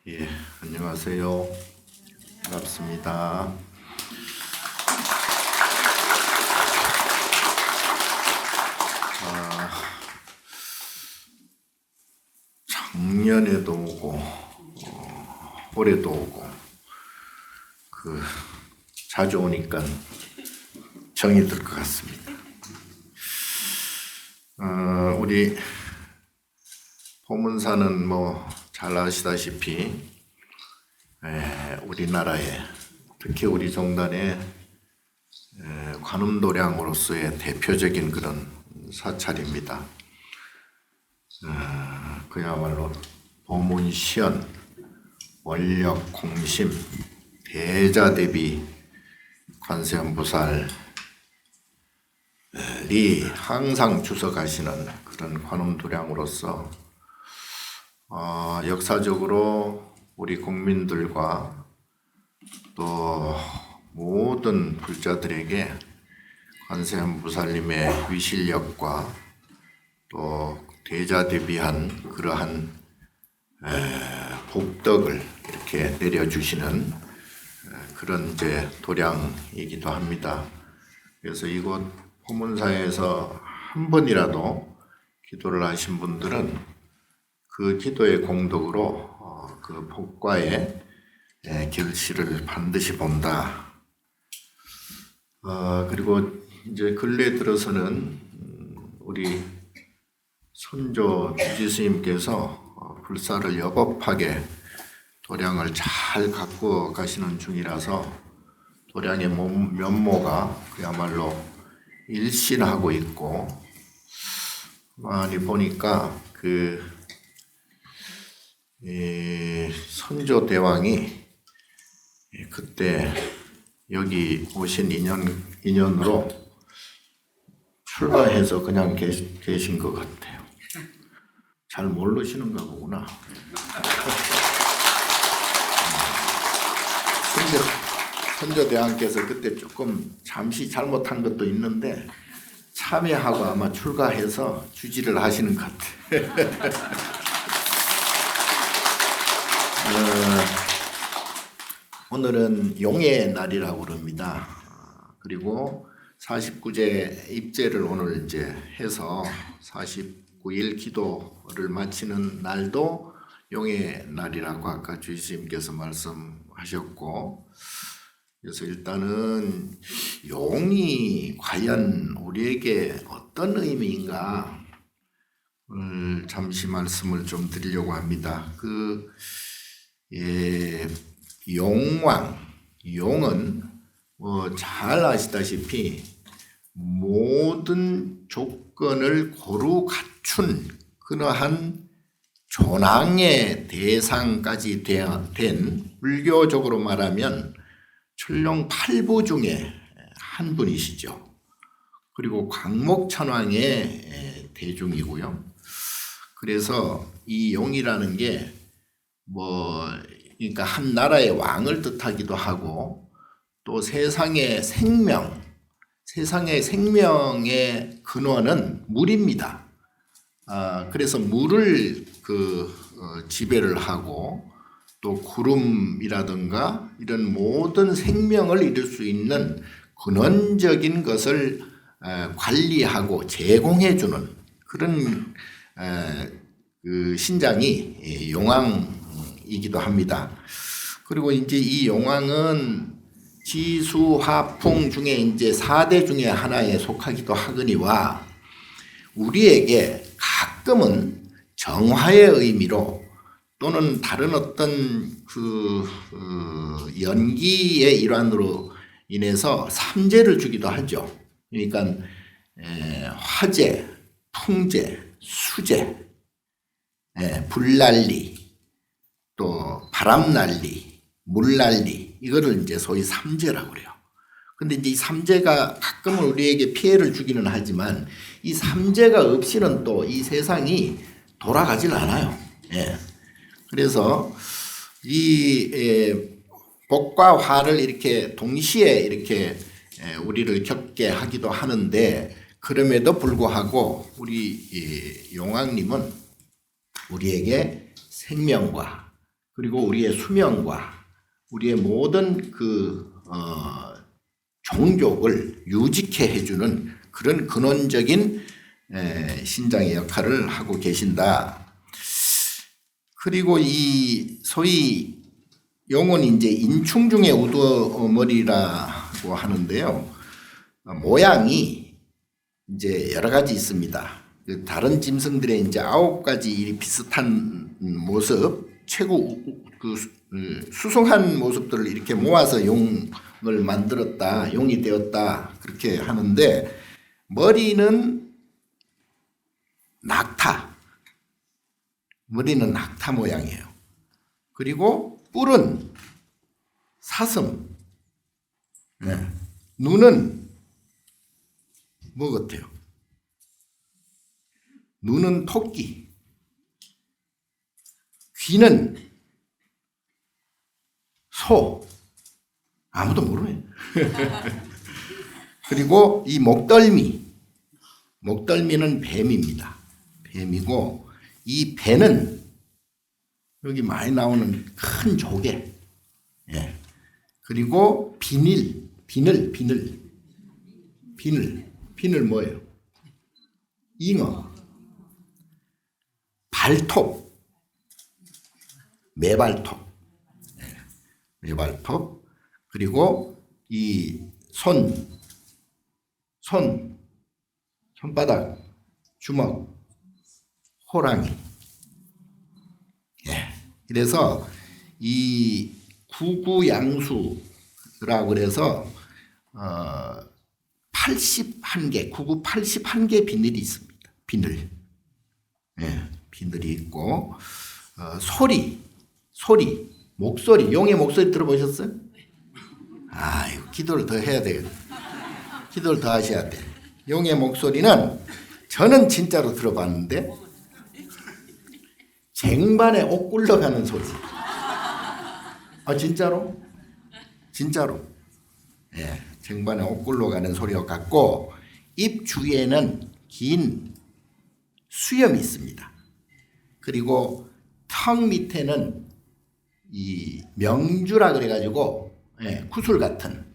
예, 안녕하세요. 반갑습니다. 작년에도 오고, 올해도 오고, 자주 오니까 정이 들 것 같습니다. 우리 포문사는 잘 아시다시피, 우리나라에, 특히 우리 종단의 관음도량으로서의 대표적인 그런 사찰입니다. 그야말로 보문시연, 원력, 공심, 대자대비 관세음보살이 항상 주석하시는 그런 관음도량으로서 역사적으로 우리 국민들과 또 모든 불자들에게 관세음보살님의 위실력과 또 대자대비한 그러한 복덕을 이렇게 내려주시는 그런 이제 도량이기도 합니다. 그래서 이곳 포문사에서 한 번이라도 기도를 하신 분들은 그 기도의 공덕으로 그 복과의 결실을 반드시 본다. 그리고 이제 근래 들어서는 우리 선조 주지 스님께서 불사를 여법하게 도량을 잘 갖고 가시는 중이라서 도량의 면모가 그야말로 일신하고 있고, 많이 보니까 선조 대왕이 그때 여기 오신 인연으로 출가해서 그냥 계신 것 같아요. 잘 모르시는가 보구나. 선조대왕께서 그때 조금 잠시 잘못한 것도 있는데 참여하고 아마 출가해서 주지를 하시는 것 같아요. 오늘은 용의 날이라고 그럽니다. 그리고 49제 입제를 오늘 이제 해서 49일 기도를 마치는 날도 용의 날이라고 아까 주지스님께서 말씀하셨고, 그래서 일단은 용이 과연 우리에게 어떤 의미인가 잠시 말씀을 좀 드리려고 합니다. 용은 잘 아시다시피 모든 조건을 고루 갖춘 그러한 존왕의 대상까지 된, 불교적으로 말하면 출룡 8부 중에 한 분이시죠. 그리고 광목천왕의 대중이고요. 그래서 이 용이라는 게 그러니까 한 나라의 왕을 뜻하기도 하고, 또 세상의 생명의 근원은 물입니다. 그래서 물을 지배를 하고, 또 구름이라든가 이런 모든 생명을 이룰 수 있는 근원적인 것을 관리하고 제공해주는 그런 신장이 용왕이기도 합니다. 그리고 이제 이 용왕은 지수화풍 중에 이제 4대 중에 하나에 속하기도 하거니와, 우리에게 가끔은 정화의 의미로 또는 다른 어떤 연기의 일환으로 인해서 삼재를 주기도 하죠. 그러니까 화재, 풍재, 수재, 불난리, 또 바람난리, 물난리, 이거를 이제 소위 삼재라고 그래요. 근데 이제 이 삼재가 가끔은 우리에게 피해를 주기는 하지만 이 삼재가 없이는 또 이 세상이 돌아가질 않아요. 그래서 이 복과 화를 이렇게 동시에 이렇게 우리를 겪게 하기도 하는데, 그럼에도 불구하고 우리 용왕님은 우리에게 생명과 그리고 우리의 수명과 우리의 모든 종족을 유지케 해주는 그런 근원적인 신장의 역할을 하고 계신다. 그리고 이 소위 용은 이제 인충 중에 우두머리라고 하는데요. 모양이 이제 여러 가지 있습니다. 다른 짐승들의 이제 9가지 비슷한 모습, 최고 수성한 모습들을 이렇게 모아서 용을 만들었다, 용이 되었다 그렇게 하는데, 머리는 낙타, 머리는 낙타 모양이에요. 그리고 뿔은 사슴, 눈은 뭐 같아요? 눈은 토끼, 귀는 소, 아무도 모르네. 그리고 이 목덜미는 뱀입니다. 뱀이고, 이 배는 여기 많이 나오는 큰 조개, 그리고 비늘 뭐예요? 잉어, 발톱, 매발톱, 그리고 이 손바닥, 주먹, 호랑이. 그래서 이 구구양수라고 그래서 81개, 구구 81개 비늘이 있습니다. 비늘이 있고, 목소리, 용의 목소리 들어보셨어요? 이거 기도를 더 해야 되겠다. 기도를 더 하셔야 돼. 용의 목소리는 저는 진짜로 들어봤는데, 쟁반에 옷 굴러가는 소리. 진짜로? 쟁반에 옷 굴러가는 소리와 같고, 입 주위에는 긴 수염이 있습니다. 그리고 턱 밑에는 이 명주라 그래가지고 구슬 같은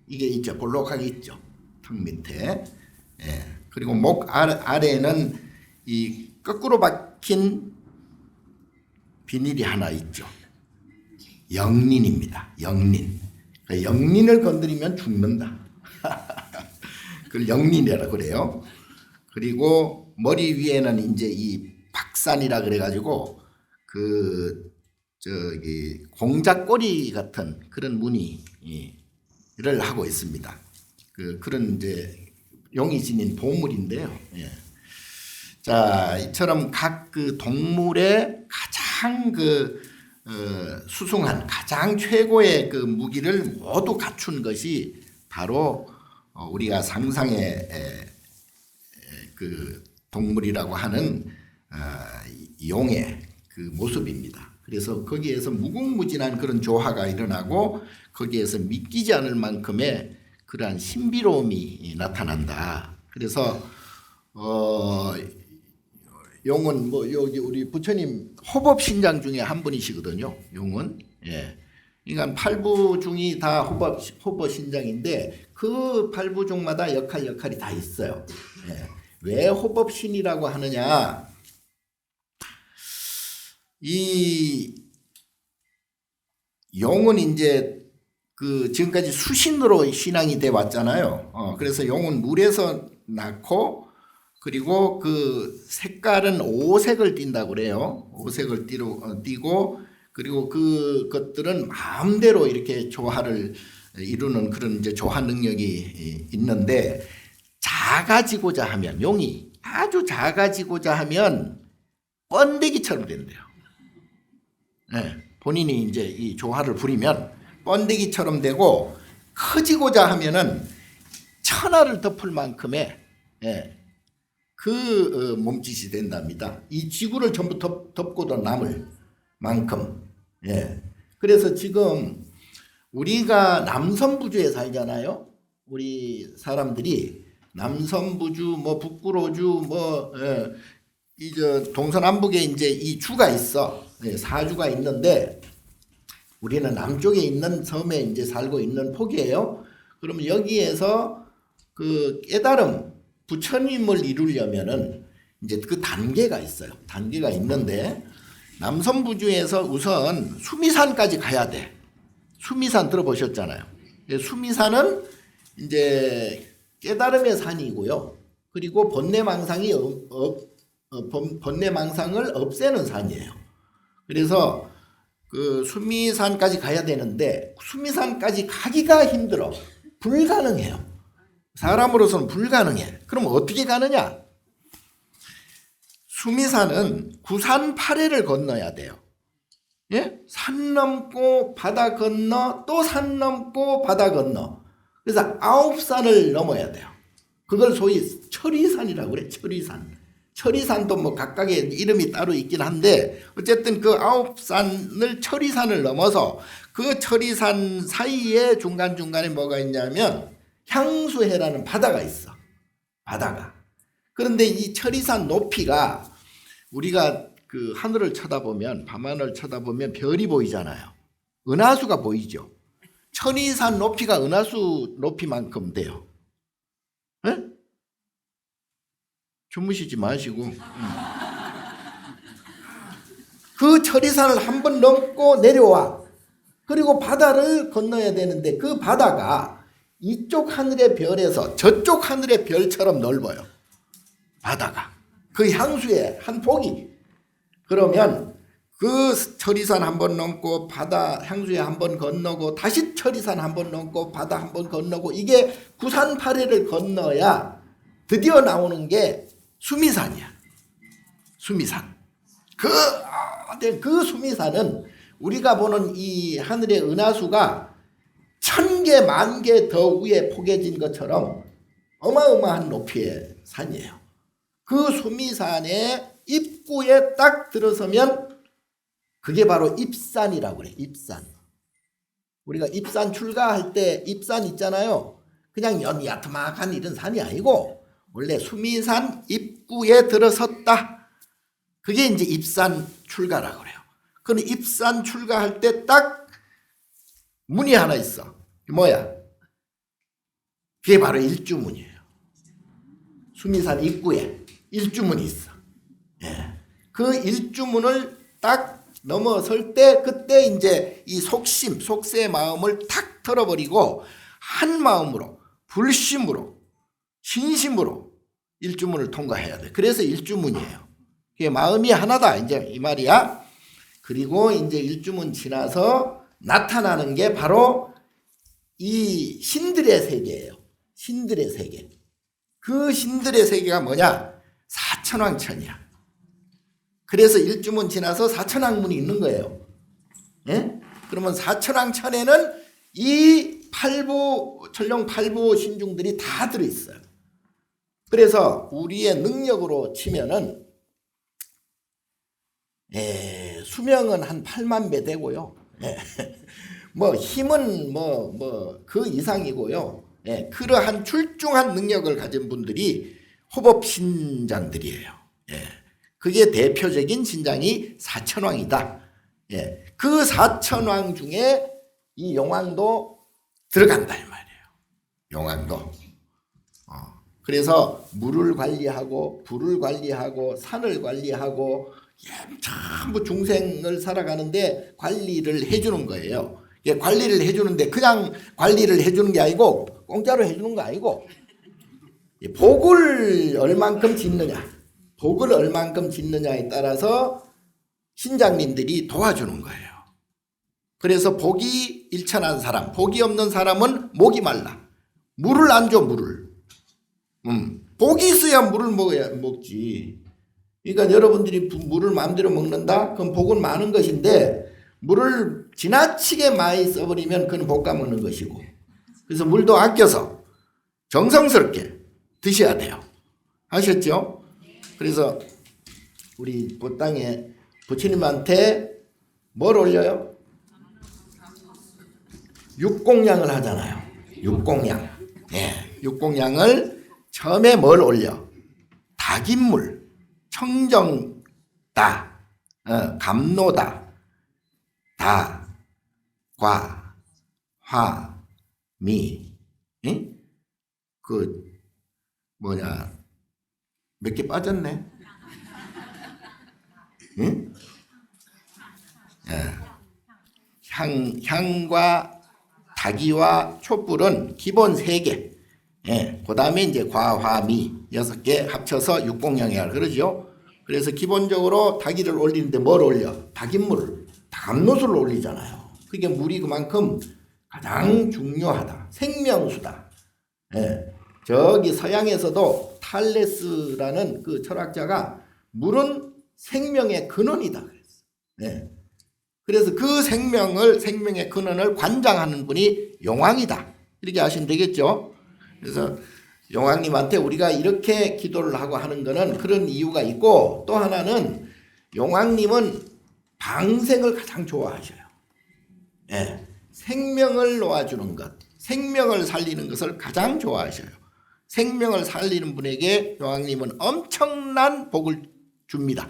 이게 있죠. 볼록하게 있죠. 턱 밑에. 그리고 목 아래에는 이 거꾸로 박힌 비닐이 하나 있죠. 영린입니다. 영린을 건드리면 죽는다. 그걸 영린이라고 그래요. 그리고 머리 위에는 이제 이 박산이라 그래가지고 공작꼬리 같은 그런 무늬를 하고 있습니다. 그런 이제 용이 지닌 보물인데요. 자, 이처럼 각 동물의 가장 수승한 가장 최고의 무기를 모두 갖춘 것이 바로 우리가 상상의 동물이라고 하는 용의 모습입니다. 그래서 거기에서 무궁무진한 그런 조화가 일어나고 거기에서 믿기지 않을 만큼의 그러한 신비로움이 나타난다. 그래서 용은 여기 우리 부처님 호법신장 중에 한 분이시거든요. 용은. 그러니까 8부 중이 다 호법신장인데 그 8부 중마다 역할이 다 있어요. 왜 호법신이라고 하느냐? 이 용은 이제 지금까지 수신으로 신앙이 돼 왔잖아요. 그래서 용은 물에서 낳고, 그리고 색깔은 오색을 띈다고 그래요. 오색을 띠고, 그리고 그것들은 마음대로 이렇게 조화를 이루는 그런 이제 조화 능력이 있는데, 작아지고자 하면, 용이 아주 작아지고자 하면 번데기처럼 된대요. 본인이 이제 이 조화를 부리면 번데기처럼 되고, 커지고자 하면은 천하를 덮을 만큼의 몸짓이 된답니다. 이 지구를 전부 덮고도 남을 만큼. 그래서 지금 우리가 남선부주에 살잖아요. 우리 사람들이 남선부주, 북구로주, 동서남북에 이제 이 주가 있어. 사주가 있는데 우리는 남쪽에 있는 섬에 이제 살고 있는 폭이에요. 그러면 여기에서 그 깨달음, 부처님을 이루려면은 이제 그 단계가 있어요. 단계가 있는데 남섬부주에서 우선 수미산까지 가야 돼. 수미산 들어보셨잖아요. 수미산은 이제 깨달음의 산이고요. 그리고 번뇌망상이 번뇌망상을 없애는 산이에요. 그래서 그 수미산까지 가야 되는데 수미산까지 가기가 힘들어. 불가능해요. 사람으로서는 불가능해. 그럼 어떻게 가느냐? 수미산은 구산팔해를 건너야 돼요. 예? 산 넘고 바다 건너 또 산 넘고 바다 건너. 그래서 9산을 넘어야 돼요. 그걸 소위 철이산이라고 그래. 철이산. 철이산도 뭐 각각의 이름이 따로 있긴 한데 어쨌든 그 9산을 철이산을 넘어서 그 철이산 사이에 중간중간에 뭐가 있냐면 향수해라는 바다가 있어. 바다가. 그런데 이 철이산 높이가 우리가 그 하늘을 쳐다보면 밤하늘을 쳐다보면 별이 보이잖아요. 은하수가 보이죠. 철이산 높이가 은하수 높이만큼 돼요. 에? 주무시지 마시고 그 철이산을 한번 넘고 내려와. 그리고 바다를 건너야 되는데 그 바다가 이쪽 하늘의 별에서 저쪽 하늘의 별처럼 넓어요. 바다가. 그 향수의 한 폭이. 그러면 그 철이산 한번 넘고 바다 향수에 한번 건너고 다시 철이산 한번 넘고 바다 한번 건너고 이게 구산팔해를 건너야 드디어 나오는 게 수미산이야. 수미산. 그 수미산은 우리가 보는 이 하늘의 은하수가 1000개, 10,000개 더 위에 포개진 것처럼 어마어마한 높이의 산이에요. 그 수미산의 입구에 딱 들어서면 그게 바로 입산이라고 그래. 입산. 우리가 입산 출가할 때 입산 있잖아요. 그냥 야트막한 이런 산이 아니고 원래 수미산 입구에 들어섰다. 그게 이제 입산 출가라고 그래요. 그럼 입산 출가할 때 딱 문이 하나 있어. 뭐야? 그게 바로 일주문이에요. 수미산 입구에 일주문이 있어. 예. 그 일주문을 딱 넘어설 때 그때 이제 이 속심, 속세의 마음을 탁 털어버리고 한 마음으로 불심으로 신심으로 일주문을 통과해야 돼. 그래서 일주문이에요. 그게 마음이 하나다 이제 이 말이야. 그리고 이제 일주문 지나서 나타나는 게 바로 이 신들의 세계예요. 신들의 세계. 그 신들의 세계가 뭐냐? 사천왕천이야. 그래서 일주문 지나서 사천왕문이 있는 거예요. 예? 그러면 사천왕천에는 이 천룡 팔부 신중들이 다 들어있어요. 그래서 우리의 능력으로 치면은 수명은 한 8만 배 되고요. 뭐 힘은 그 이상이고요. 그러한 출중한 능력을 가진 분들이 호법신장들이에요. 그게 대표적인 신장이 사천왕이다. 그 사천왕 중에 이 용왕도 들어간다 이 말이에요. 용왕도. 그래서 물을 관리하고 불을 관리하고 산을 관리하고 전부 중생을 살아가는데 관리를 해주는 거예요. 관리를 해주는데 그냥 관리를 해주는 게 아니고 공짜로 해주는 거 아니고 복을 얼만큼 짓느냐, 복을 얼만큼 짓느냐에 따라서 신장님들이 도와주는 거예요. 그래서 복이 일천한 사람, 복이 없는 사람은 목이 말라. 물을 안 줘, 물을. 복이 있어야 물을 먹지. 그러니까 여러분들이 물을 마음대로 먹는다? 그럼 복은 많은 것인데 물을 지나치게 많이 써버리면 그건 복 까먹는 것이고. 그래서 물도 아껴서 정성스럽게 드셔야 돼요. 아셨죠? 그래서 우리 법당에 부처님한테 뭘 올려요? 육공양을 하잖아요. 육공양. 육공양을 처음에 뭘 올려? 닭인물, 청정다, 감노다, 다, 과, 화, 미. 응? 그 뭐냐 몇 개 빠졌네. 응? 향과 다기와 촛불은 기본 3개. 그 다음에 이제 과, 화, 미 6개 합쳐서 육공영양을 그러죠. 그래서 기본적으로 다기를 올리는데 뭘 올려? 다긴물을, 담노수를 올리잖아요. 그게 물이 그만큼 가장 중요하다. 생명수다. 저기 서양에서도 탈레스라는 그 철학자가 물은 생명의 근원이다 그랬어. 그래서 그 생명의 근원을 관장하는 분이 용왕이다. 이렇게 하시면 되겠죠. 그래서 용왕님한테 우리가 이렇게 기도를 하고 하는 거는 그런 이유가 있고, 또 하나는 용왕님은 방생을 가장 좋아하셔요. 생명을 놓아주는 것, 생명을 살리는 것을 가장 좋아하셔요. 생명을 살리는 분에게 용왕님은 엄청난 복을 줍니다.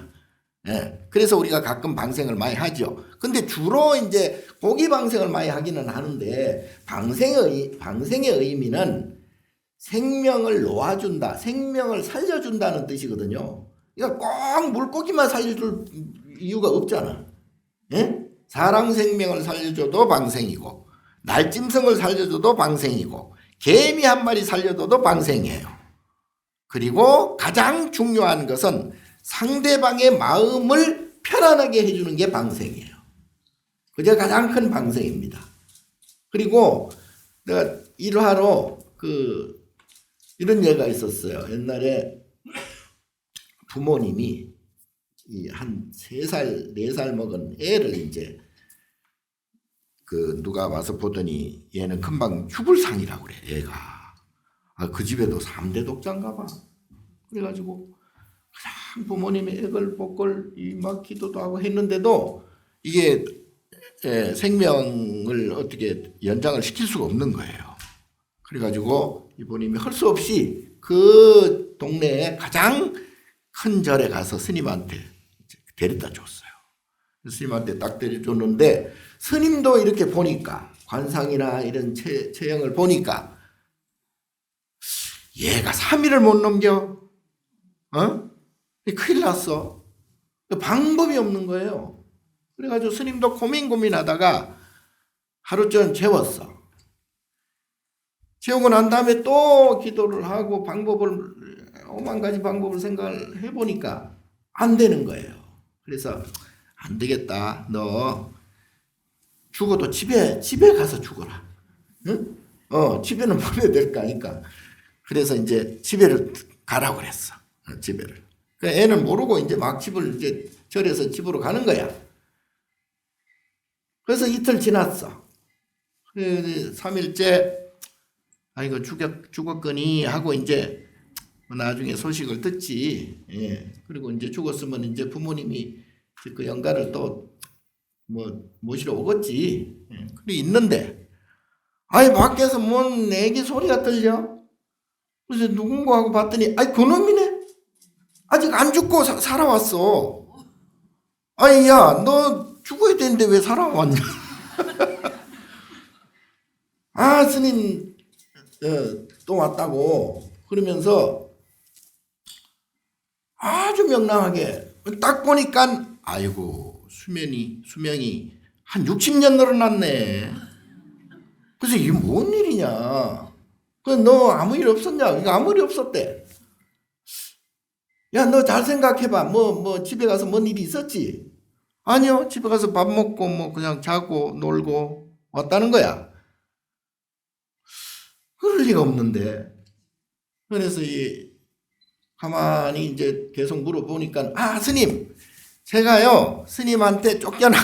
그래서 우리가 가끔 방생을 많이 하죠. 근데 주로 이제 고기 방생을 많이 하기는 하는데, 방생의 의미는 생명을 놓아준다, 생명을 살려준다는 뜻이거든요. 그러니까 꼭 물고기만 살려줄 이유가 없잖아. 사람 생명을 살려줘도 방생이고, 날짐승을 살려줘도 방생이고, 개미 한 마리 살려줘도 방생이에요. 그리고 가장 중요한 것은 상대방의 마음을 편안하게 해주는 게 방생이에요. 그게 가장 큰 방생입니다. 그리고 내가 일화로 이런 예가 있었어요. 옛날에 부모님이 한 3살, 4살 먹은 애를 이제 누가 와서 보더니 얘는 금방 죽을 상이라고 그래, 얘가. 그 집에도 3대 독자인가 봐. 그래가지고 그냥 부모님이 애걸복걸 막 기도도 하고 했는데도 이게 생명을 어떻게 연장을 시킬 수가 없는 거예요. 그래가지고 이모님이 할 수 없이 그 동네에 가장 큰 절에 가서 스님한테 데려다 줬어요. 스님한테 딱 데려줬는데, 스님도 이렇게 보니까, 관상이나 이런 체형을 보니까 얘가 3일을 못 넘겨. 큰일 났어. 방법이 없는 거예요. 그래가지고 스님도 고민하다가 하루쯤 재웠어. 재우고 난 다음에 또 기도를 하고 오만 가지 방법을 생각을 해보니까 안 되는 거예요. 그래서 안 되겠다. 너 죽어도 집에 가서 죽어라. 응? 집에는 보내야 될 거 아니까. 그래서 이제 집에를 가라고 그랬어. 집에를. 애는 모르고 이제 막 이제 절에서 집으로 가는 거야. 그래서 이틀 지났어. 3일째 이거 죽었거니 하고 이제 나중에 소식을 듣지. 그리고 이제 죽었으면 이제 부모님이 그 영가를 또 모시러 오겠지. 그래 있는데 밖에서 뭔 애기 소리가 들려. 그래서 누군가 하고 봤더니 그놈이네. 아직 안 죽고 살아왔어. 야, 너 죽어야 되는데 왜 살아왔냐. 스님 또 왔다고 그러면서 아주 명랑하게 딱 보니까 아이고 수명이 한 60년 늘어났네. 그래서 이게 뭔 일이냐. 너 아무 일 없었냐. 이거 아무 일 없었대. 야, 너 잘 생각해봐. 집에 가서 뭔 일이 있었지? 아니요, 집에 가서 밥 먹고 그냥 자고 놀고 왔다는 거야. 그럴 리가 없는데. 그래서 가만히 이제 계속 물어보니까, 스님, 제가요, 스님한테 쫓겨나,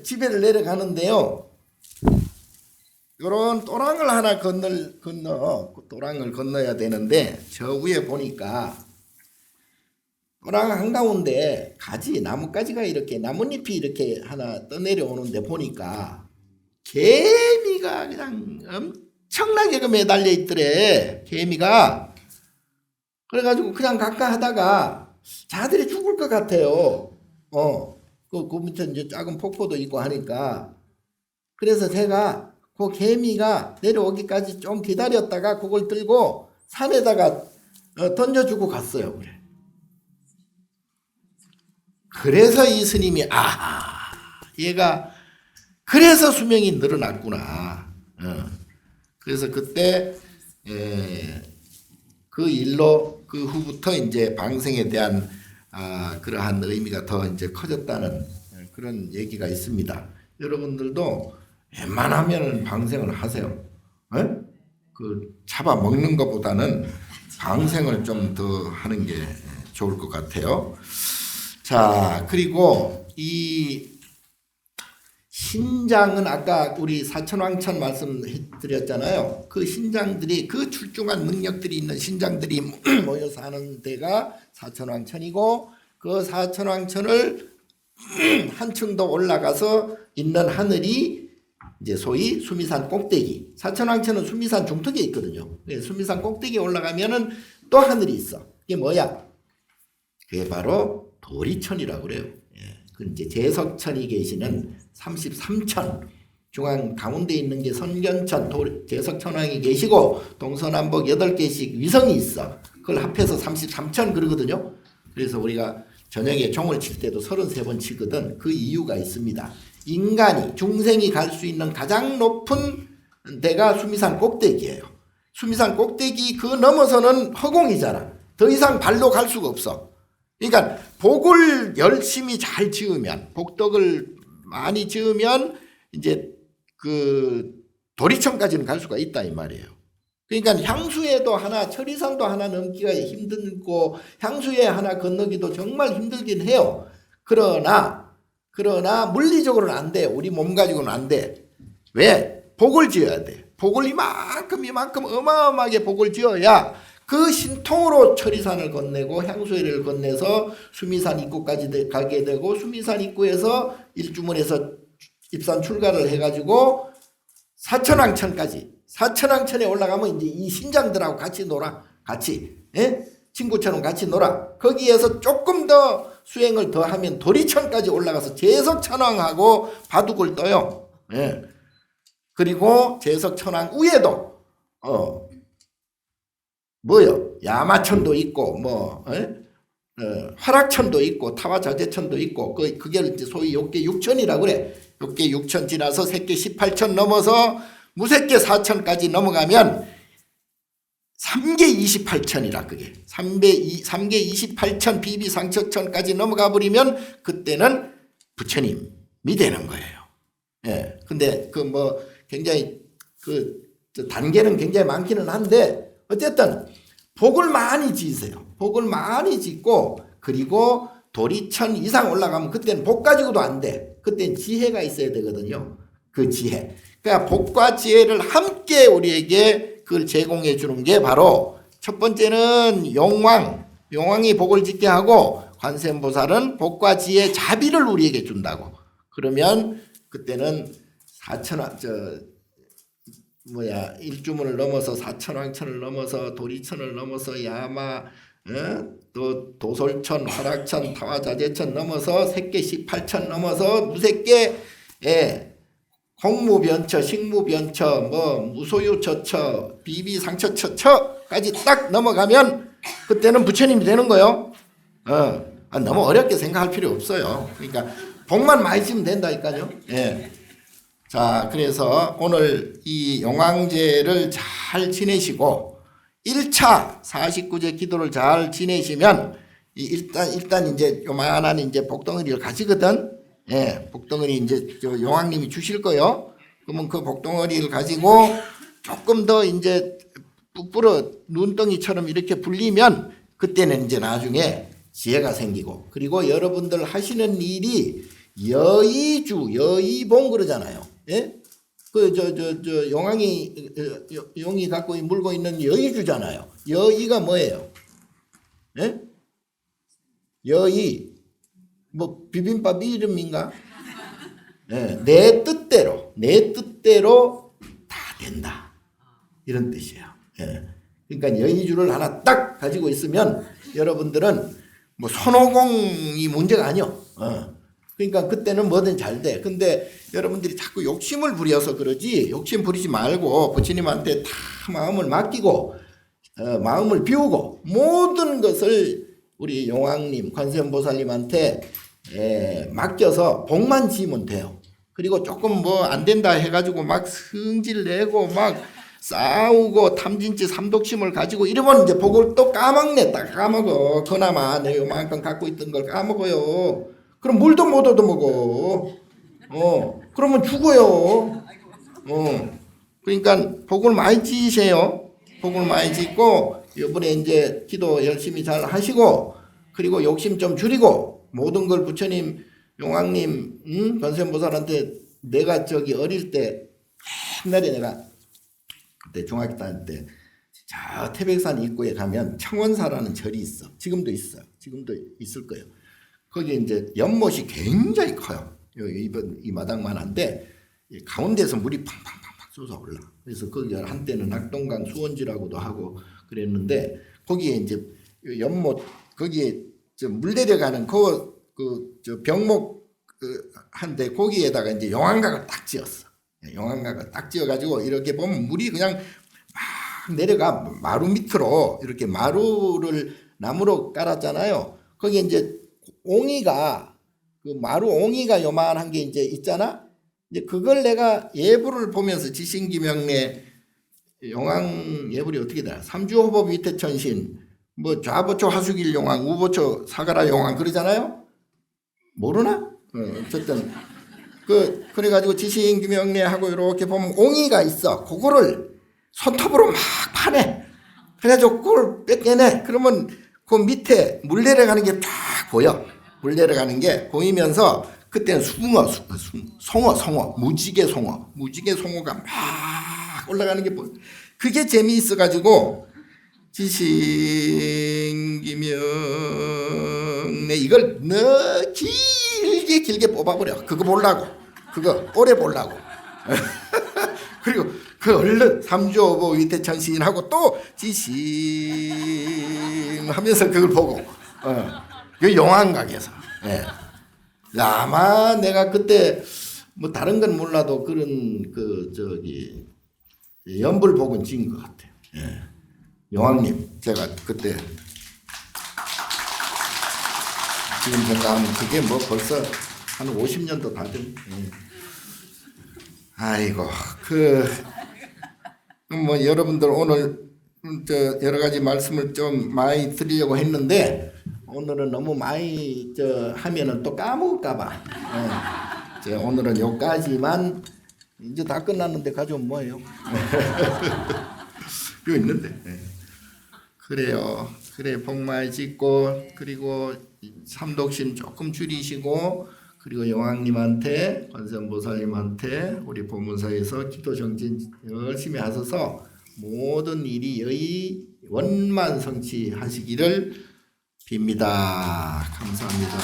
집에를 내려가는데요, 요런 또랑을 하나 또랑을 건너야 되는데, 저 위에 보니까, 또랑 한가운데 나뭇가지가 이렇게, 나뭇잎이 이렇게 하나 떠내려오는데 보니까, 개미가 그냥 엄청나게 매달려 있더래. 개미가. 그래가지고 그냥 갈까 하다가 자들이 죽을 것 같아요. 그 밑에 이제 작은 폭포도 있고 하니까. 그래서 제가 그 개미가 내려오기까지 좀 기다렸다가 그걸 들고 산에다가 던져주고 갔어요. 그래. 그래서 이 스님이 얘가 그래서 수명이 늘어났구나. 그래서 그때 그 일로 그 후부터 이제 방생에 대한 그러한 의미가 더 이제 커졌다는 그런 얘기가 있습니다. 여러분들도 웬만하면 방생을 하세요. 그 잡아 먹는 것보다는 방생을 좀 더 하는 게 좋을 것 같아요. 자, 그리고 이 신장은 아까 우리 사천왕천 말씀드렸잖아요. 그 신장들이 그 출중한 능력들이 있는 신장들이 모여서 하는 데가 사천왕천이고 그 사천왕천을 한층 더 올라가서 있는 하늘이 이제 소위 수미산 꼭대기. 사천왕천은 수미산 중턱에 있거든요. 수미산 꼭대기에 올라가면은 또 하늘이 있어. 이게 뭐야? 그게 바로 도리천이라고 그래요. 그 이제 제석천이 계시는 33천 중앙 가운데 있는 게 선견천 제석천왕이 계시고 동서남북 8개씩 위성이 있어. 그걸 합해서 33천 그러거든요. 그래서 우리가 저녁에 종을 칠 때도 33번 치거든. 그 이유가 있습니다. 인간이 중생이 갈 수 있는 가장 높은 데가 수미산 꼭대기예요. 수미산 꼭대기 그 넘어서는 허공이잖아. 더 이상 발로 갈 수가 없어. 그러니까 복을 열심히 잘 지으면 복덕을 많이 지으면 이제 그 도리천까지는 갈 수가 있다 이 말이에요. 그러니까 향수에도 하나 천리산도 하나 넘기가 힘들고 향수에 하나 건너기도 정말 힘들긴 해요. 그러나 물리적으로는 안 돼. 우리 몸 가지고는 안 돼. 왜? 복을 지어야 돼. 복을 이만큼 어마어마하게 복을 지어야 그 신통으로 천리산을 건네고 향수회를 건네서 수미산 입구까지 가게 되고 수미산 입구에서 일주문에서 입산 출가를 해가지고 사천왕천에 올라가면 이제 이 신장들하고 같이 놀아. 친구처럼 같이 놀아. 거기에서 조금 더 수행을 더 하면 도리천까지 올라가서 제석천왕하고 바둑을 떠요. 그리고 제석천왕 위에도 야마천도 있고 화락천도 있고 타화자재천도 있고 그게 이제 소위 욕계 6천이라고 그래. 욕계 6천 지나서 색계 18천 넘어서 무색계 4천까지 넘어가면 3계 28천이라 그게 3계 28천 비비상척천까지 넘어가 버리면 그때는 부처님이 되는 거예요. 근데 굉장히 단계는 굉장히 많기는 한데 어쨌든 복을 많이 지으세요. 복을 많이 짓고 그리고 도리천 이상 올라가면 그때는 복 가지고도 안 돼. 그때는 지혜가 있어야 되거든요. 그 지혜. 그러니까 복과 지혜를 함께 우리에게 그걸 제공해 주는 게 바로 첫 번째는 용왕이 복을 짓게 하고 관세음보살은 복과 지혜 자비를 우리에게 준다고. 그러면 그때는 일주문을 넘어서 사천왕천을 넘어서 도리천을 넘어서 야마 또 도솔천 화락천 타화자재천 넘어서 색계 18천 넘어서 무색계 공무변처 식무변처 무소유처처 비비상처처처까지 딱 넘어가면 그때는 부처님이 되는 거예요. 너무 어렵게 생각할 필요 없어요. 그러니까 복만 많이 지면 된다니까요. 자, 그래서 오늘 이 용왕제를 잘 지내시고 1차 49제 기도를 잘 지내시면 일단 이제 요만한 이제 복덩어리를 가지거든. 복덩어리 이제 용왕님이 주실 거요. 그러면 그 복덩어리를 가지고 조금 더 이제 부풀어 눈덩이처럼 이렇게 불리면 그때는 이제 나중에 지혜가 생기고 그리고 여러분들 하시는 일이 여의봉 그러잖아요. 용이 갖고 물고 있는 여의주잖아요. 여의가 뭐예요? 여의 비빔밥 이름인가? 내 뜻대로 다 된다 이런 뜻이에요. 그러니까 여의주를 하나 딱 가지고 있으면 여러분들은 뭐 손오공이 문제가 아니요. 그러니까 그때는 뭐든 잘 돼. 근데 여러분들이 자꾸 욕심을 부려서 그러지, 욕심 부리지 말고 부처님한테 다 마음을 맡기고 마음을 비우고 모든 것을 우리 용왕님 관세음보살님한테 맡겨서 복만 지으면 돼요. 그리고 조금 뭐 안 된다 해가지고 막 성질 내고 막 싸우고 탐진치 삼독심을 가지고 이러면 이제 복을 또 까먹네. 딱 까먹어. 그나마 내가 요만큼 갖고 있던 걸 까먹어요. 그럼 물도 못 얻어먹어. 그러면 죽어요. 그러니까 복을 많이 지으세요. 복을 많이 짓고 이번에 이제 기도 열심히 잘 하시고, 그리고 욕심 좀 줄이고, 모든 걸 부처님 용왕님 관세음보살한테 내가 저기 어릴 때 옛날에 내가 그때 중학교 다닐 때 저 태백산 입구에 가면 청원사라는 절이 있어. 지금도 있어. 지금도 있을 거예요. 거기 이제 연못이 굉장히 커요. 이번 이 마당만 한데 가운데서 물이 팡팡팡팡 쏟아올라. 그래서 거기 한때는 낙동강 수원지라고도 하고 그랬는데, 거기에 이제 연못 거기에 물 내려가는 저 병목 한데 거기에다가 이제 용왕각을 딱 지었어. 용왕각을 딱 지어가지고 이렇게 보면 물이 그냥 막 내려가. 마루 밑으로 이렇게 마루를 나무로 깔았잖아요. 거기에 이제 옹이가 그 마루 옹이가 요만한 게 이제 있잖아. 이제 그걸 내가 예불을 보면서 지신기명래 용왕 예불이 어떻게 되나? 삼주호법 위태천신 뭐 좌보초 하수길 용왕 우보초 사가라 용왕 그러잖아요. 모르나? 어쨌든 그래가지고 지신기명래 하고 이렇게 보면 옹이가 있어. 그거를 손톱으로 막 파내. 그래가지고 그걸 뺏겨내. 그러면 그 밑에 물 내려가는 게 쫙 보여. 물 내려가는 게 보이면서 그때는 송어, 무지개 송어가 막 올라가는 게 보여. 그게 재미있어가지고 지신기명래 이걸 너 길게 뽑아버려. 그거 보려고. 그거 오래 보려고. 그리고 그 얼른 삼주오보 위태천신하고 또 지신 하면서 그걸 보고 그 용왕각에서. 아마 내가 그때 뭐 다른 건 몰라도 그런 연불복은 지은 것 같아요. 용왕님 제가 그때 지금 생각하면 그게 뭐 벌써 한 50년도 다 된. 아이고 뭐 여러분들 오늘 여러 가지 말씀을 좀 많이 드리려고 했는데 오늘은 너무 많이 하면은 또 까먹을까봐. 오늘은 여기까지만. 이제 다 끝났는데 가져오면 뭐예요? 이거 있는데. 그래요. 그래 복 많이 짓고, 그리고 삼독심 조금 줄이시고, 그리고 용왕님한테 관세음보살님한테 우리 보문사에서 기도 정진 열심히 하셔서 모든 일이 원만 성취하시기를 빕니다. 감사합니다.